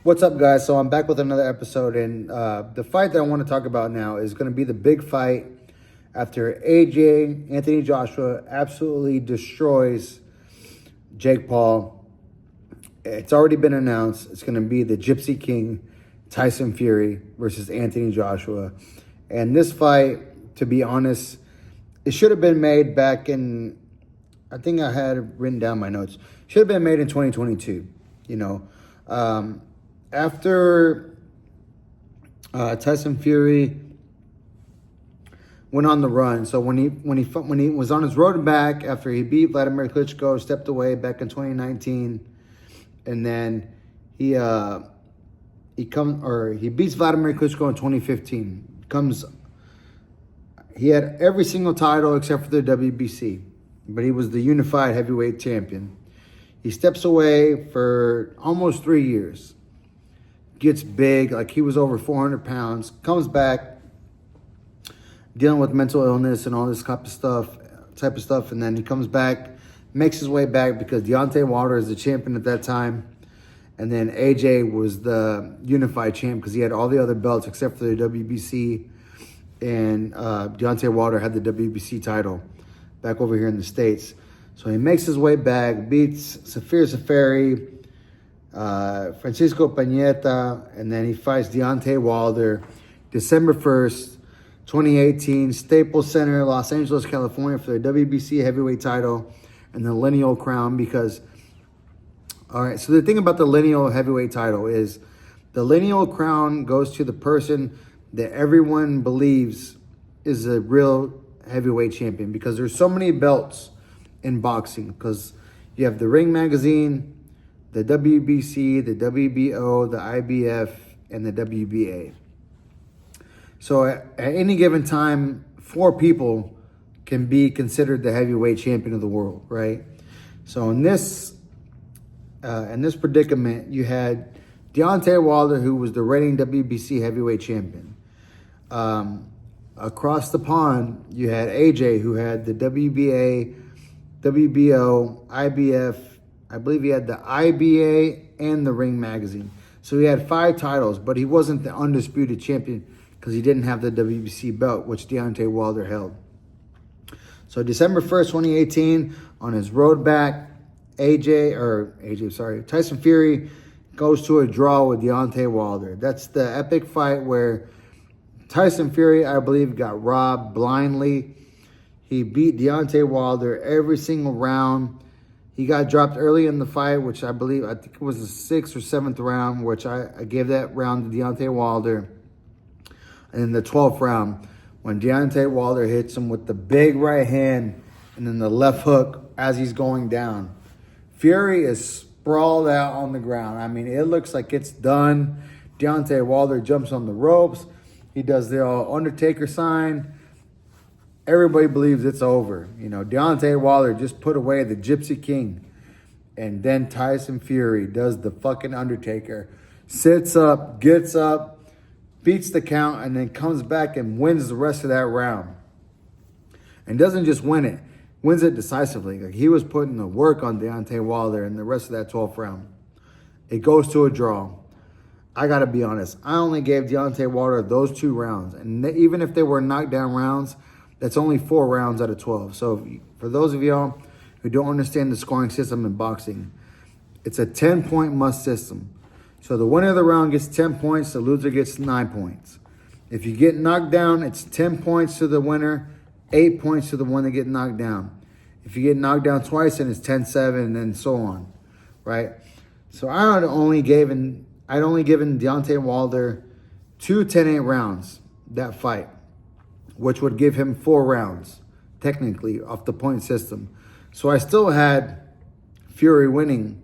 What's up, guys? So I'm back with another episode, and the fight that I want to talk about now is going to be the big fight after Anthony Joshua absolutely destroys Jake Paul. It's already been announced. It's going to be the Gypsy King, Tyson Fury versus Anthony Joshua. And this fight, to be honest, it should have been made back in, I think I had written down my notes. Should have been made in 2022, after Tyson Fury went on the run. So when he was on his road back after he beat Vladimir Klitschko, stepped away back in 2019, and then he beats Vladimir Klitschko in 2015. He had every single title except for the WBC, but he was the unified heavyweight champion. He steps away for almost 3 years. Gets big, like he was over 400 pounds, comes back, dealing with mental illness and all this type of stuff, and then he comes back, makes his way back because Deontay Wilder is the champion at that time, and then AJ was the unified champ because he had all the other belts except for the WBC, and Deontay Wilder had the WBC title back over here in the States. So he makes his way back, beats Safari, Francisco Pañeta, and then he fights Deontay Wilder December 1st, 2018, Staples Center, Los Angeles, California, for the WBC heavyweight title and the lineal crown. Because, all right, so the thing about the lineal heavyweight title is the lineal crown goes to the person that everyone believes is a real heavyweight champion, because there's so many belts in boxing, because you have the Ring Magazine, the WBC, the WBO, the IBF, and the WBA. So at any given time, 4 people can be considered the heavyweight champion of the world, right? So in this predicament, you had Deontay Wilder, who was the reigning WBC heavyweight champion. Across the pond, you had AJ, who had the WBA, WBO, IBF. I believe he had the IBA and the Ring Magazine. So he had 5 titles, but he wasn't the undisputed champion because he didn't have the WBC belt, which Deontay Wilder held. So December 1st, 2018, on his road back, Tyson Fury goes to a draw with Deontay Wilder. That's the epic fight where Tyson Fury, I believe, got robbed blindly. He beat Deontay Wilder every single round. He got dropped early in the fight, which I think it was the 6th or 7th round, which I gave that round to Deontay Wilder. And in the 12th round, when Deontay Wilder hits him with the big right hand and then the left hook as he's going down, Fury is sprawled out on the ground. I mean, it looks like it's done. Deontay Wilder jumps on the ropes. He does the Undertaker sign. Everybody believes it's over. Deontay Wilder just put away the Gypsy King. And then Tyson Fury does the fucking Undertaker. Sits up, gets up, beats the count, and then comes back and wins the rest of that round. And doesn't just win it, wins it decisively. Like, he was putting the work on Deontay Wilder in the rest of that 12th round. It goes to a draw. I got to be honest. I only gave Deontay Wilder those 2 rounds. And even if they were knockdown rounds, that's only 4 rounds out of 12. So for those of y'all who don't understand the scoring system in boxing, it's a 10-point must system. So the winner of the round gets 10 points, the loser gets 9 points. If you get knocked down, it's 10 points to the winner, 8 points to the one that get knocked down. If you get knocked down twice, then it's 10-7, and then so on, right? So I'd only given Deontay Wilder 2 10-8 rounds that fight, which would give him 4 rounds, technically, off the point system. So I still had Fury winning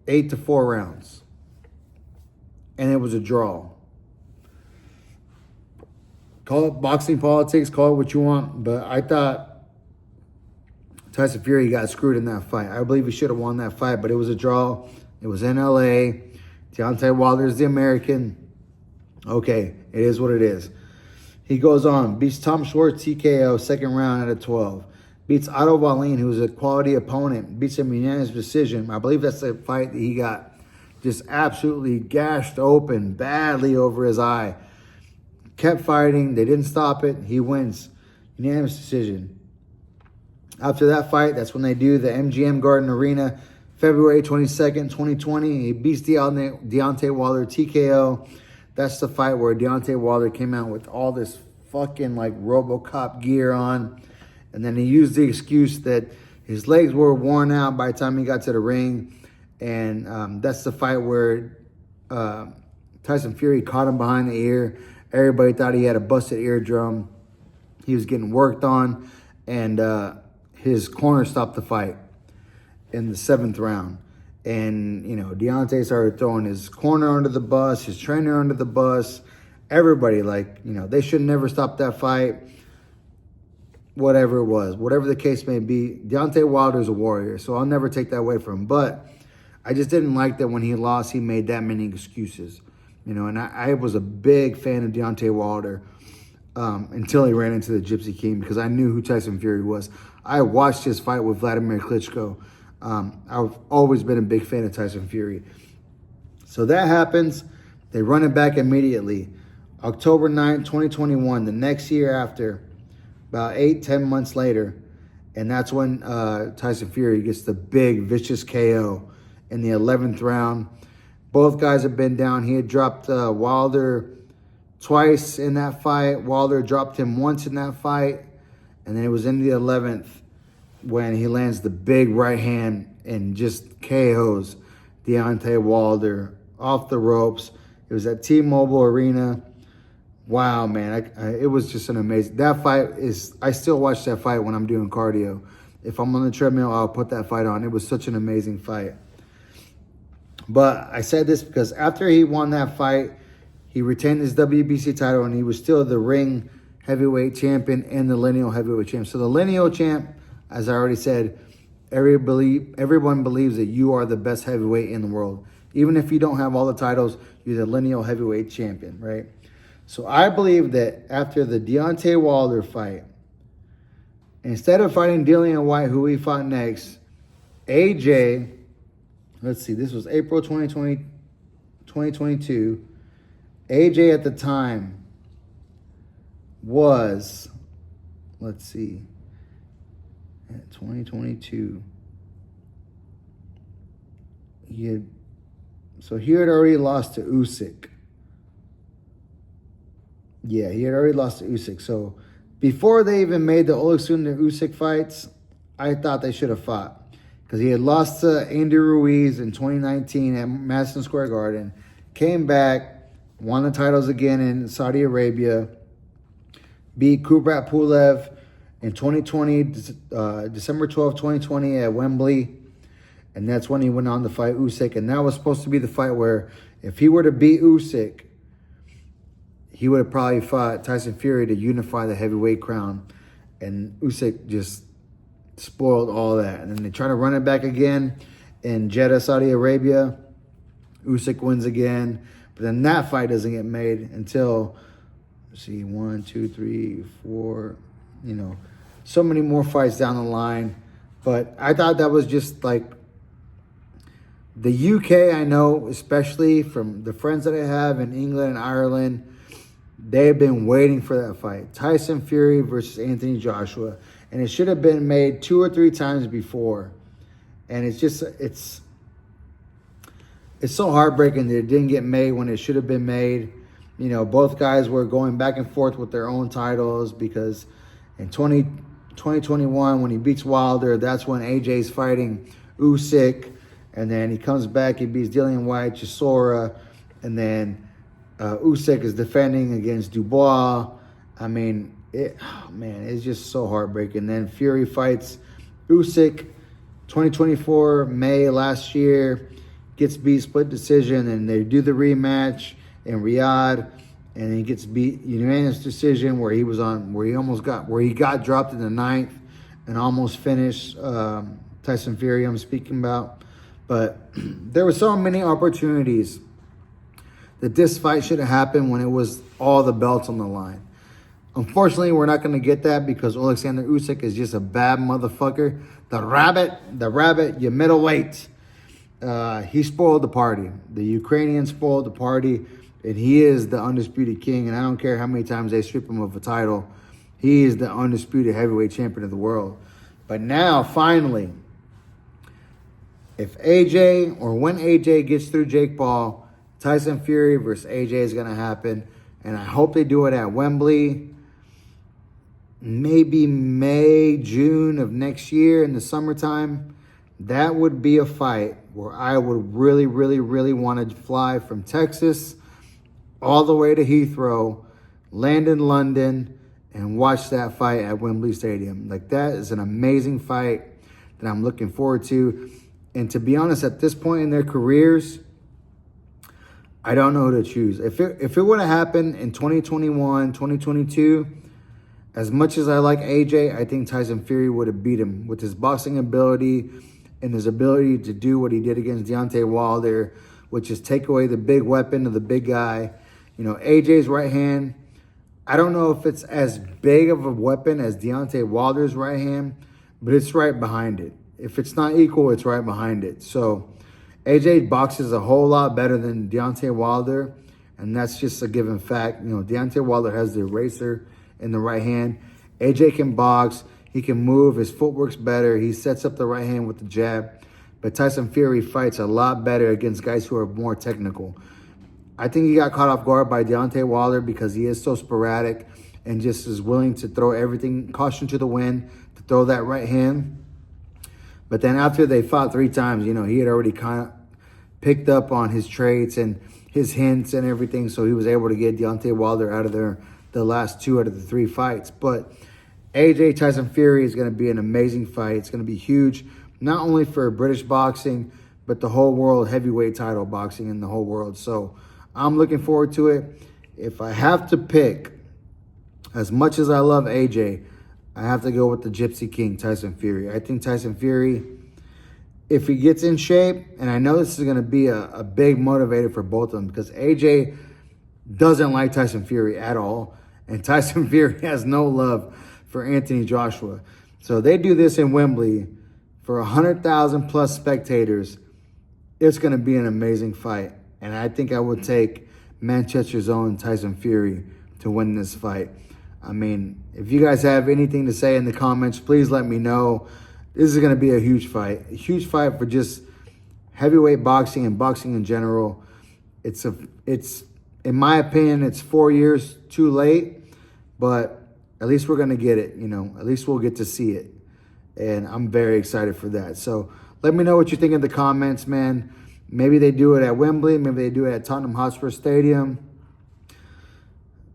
8-4 rounds. And it was a draw. Call it boxing politics, call it what you want, but I thought Tyson Fury got screwed in that fight. I believe he should have won that fight, but it was a draw. It was in LA. Deontay Wilder is the American. Okay, it is what it is. He goes on, beats Tom Schwartz TKO, 2nd round out of 12. beats Otto Wallin, who's a quality opponent, beats him unanimous decision. I believe that's the fight that he got just absolutely gashed open badly over his eye. Kept fighting. They didn't stop it. He wins. Unanimous decision. After that fight, that's when they do the MGM Garden Arena, February 22nd, 2020. He beats Deontay Wilder TKO. That's the fight where Deontay Wilder came out with all this fucking like RoboCop gear on. And then he used the excuse that his legs were worn out by the time he got to the ring. And that's the fight where Tyson Fury caught him behind the ear. Everybody thought he had a busted eardrum. He was getting worked on. And his corner stopped the fight in the 7th round. And, you know, Deontay started throwing his corner under the bus, his trainer under the bus. Everybody, like, you know, they should never stop that fight. Whatever it was, whatever the case may be, Deontay Wilder's a warrior, so I'll never take that away from him. But I just didn't like that when he lost, he made that many excuses. You know, and I was a big fan of Deontay Wilder until he ran into the Gypsy King, because I knew who Tyson Fury was. I watched his fight with Vladimir Klitschko. I've always been a big fan of Tyson Fury. So that happens. They run it back immediately. October 9th, 2021, the next year after, about 8-10 months later. And that's when Tyson Fury gets the big, vicious KO in the 11th round. Both guys have been down. He had dropped Wilder twice in that fight. Wilder dropped him once in that fight. And then it was in the 11th when he lands the big right hand and just KOs Deontay Wilder off the ropes. It was at T-Mobile Arena. Wow, man, it was just an amazing... That fight is... I still watch that fight when I'm doing cardio. If I'm on the treadmill, I'll put that fight on. It was such an amazing fight. But I said this because after he won that fight, he retained his WBC title, and he was still the ring heavyweight champion and the lineal heavyweight champ. So the lineal champ, as I already said, everyone believes that you are the best heavyweight in the world. Even if you don't have all the titles, you're the lineal heavyweight champion, right? So I believe that after the Deontay Wilder fight, instead of fighting Dillian White, who he fought next, AJ, let's see, this was April 2022. AJ at the time was, let's see, 2022. He had already lost to Usyk. Yeah, he had already lost to Usyk. So before they even made the Oleksandr Usyk fights, I thought they should have fought. Because he had lost to Andy Ruiz in 2019 at Madison Square Garden. Came back, won the titles again in Saudi Arabia. Beat Kubrat Pulev in 2020, December 12, 2020 at Wembley. And that's when he went on to fight Usyk. And that was supposed to be the fight where if he were to beat Usyk, he would have probably fought Tyson Fury to unify the heavyweight crown. And Usyk just spoiled all that. And then they try to run it back again in Jeddah, Saudi Arabia. Usyk wins again. But then that fight doesn't get made until, let's see, 1, 2, 3, 4, you know, so many more fights down the line. But I thought that was just like, the UK, I know, especially from the friends that I have in England and Ireland, they've been waiting for that fight. Tyson Fury versus Anthony Joshua. And it should have been made 2 or 3 times before. And it's just, it's so heartbreaking that it didn't get made when it should have been made. You know, both guys were going back and forth with their own titles, because in 2021, when he beats Wilder, that's when AJ's fighting Usyk. And then he comes back, he beats Dillian White, Chisora. And then Usyk is defending against Dubois. I mean, it's just so heartbreaking. Then Fury fights Usyk 2024, May last year, gets beat split decision, and they do the rematch in Riyadh, and he gets beat unanimous decision where he got dropped in the 9th and almost finished Tyson Fury I'm speaking about. But there were so many opportunities that this fight should have happened when it was all the belts on the line. Unfortunately, we're not going to get that because Alexander Usyk is just a bad motherfucker. The rabbit, your middleweight. He spoiled the party. The Ukrainian spoiled the party, and he is the undisputed king. And I don't care how many times they strip him of a title. He is the undisputed heavyweight champion of the world. But now, finally, if AJ or when AJ gets through Jake Paul, Tyson Fury versus AJ is going to happen. And I hope they do it at Wembley. Maybe May, June of next year in the summertime. That would be a fight where I would really, really, really want to fly from Texas all the way to Heathrow, land in London, and watch that fight at Wembley Stadium. Like, that is an amazing fight that I'm looking forward to. And to be honest, at this point in their careers, I don't know who to choose. If it would have happened in 2021, 2022, as much as I like AJ, I think Tyson Fury would have beat him with his boxing ability and his ability to do what he did against Deontay Wilder, which is take away the big weapon of the big guy. You know, AJ's right hand, I don't know if it's as big of a weapon as Deontay Wilder's right hand, but it's right behind it. If it's not equal, it's right behind it. So AJ boxes a whole lot better than Deontay Wilder, and that's just a given fact. You know, Deontay Wilder has the eraser in the right hand. AJ can box. He can move. His footwork's better. He sets up the right hand with the jab. But Tyson Fury fights a lot better against guys who are more technical. I think he got caught off guard by Deontay Wilder because he is so sporadic and just is willing to throw everything, caution to the wind, to throw that right hand. But then after they fought 3 times, you know, he had already kind of picked up on his traits and his hints and everything. So he was able to get Deontay Wilder out of there the last 2 out of the 3 fights. But AJ Tyson Fury is going to be an amazing fight. It's going to be huge, not only for British boxing, but the whole world, heavyweight title boxing in the whole world. So I'm looking forward to it. If I have to pick, as much as I love AJ, I have to go with the Gypsy King, Tyson Fury. I think Tyson Fury, if he gets in shape, and I know this is going to be a big motivator for both of them because AJ doesn't like Tyson Fury at all, and Tyson Fury has no love for Anthony Joshua. So they do this in Wembley for 100,000 plus spectators. It's going to be an amazing fight, and I think I would take Manchester's own Tyson Fury to win this fight. I mean, if you guys have anything to say in the comments, please let me know. This is going to be a huge fight for just heavyweight boxing and boxing in general. It's in my opinion, it's 4 years too late, but at least we're going to get it, you know. At least we'll get to see it, and I'm very excited for that. So let me know what you think in the comments, man. Maybe they do it at Wembley. Maybe they do it at Tottenham Hotspur Stadium.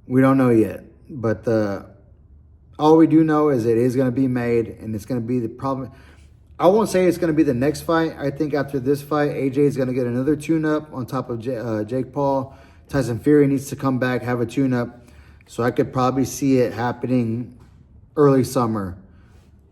We don't know yet. But all we do know is it is going to be made, and it's going to be the problem. I won't say it's going to be the next fight. I think after this fight, AJ is going to get another tune-up on top of Jake Paul. Tyson Fury needs to come back, have a tune-up. So I could probably see it happening early summer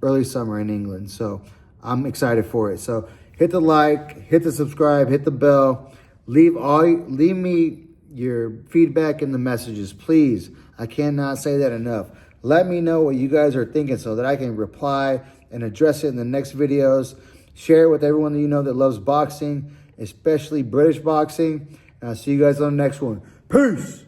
in England. So I'm excited for it. So hit the like, hit the subscribe, hit the bell. Leave me your feedback in the messages, please. I cannot say that enough. Let me know what you guys are thinking so that I can reply and address it in the next videos. Share it with everyone that you know that loves boxing, especially British boxing. And I'll see you guys on the next one. Peace.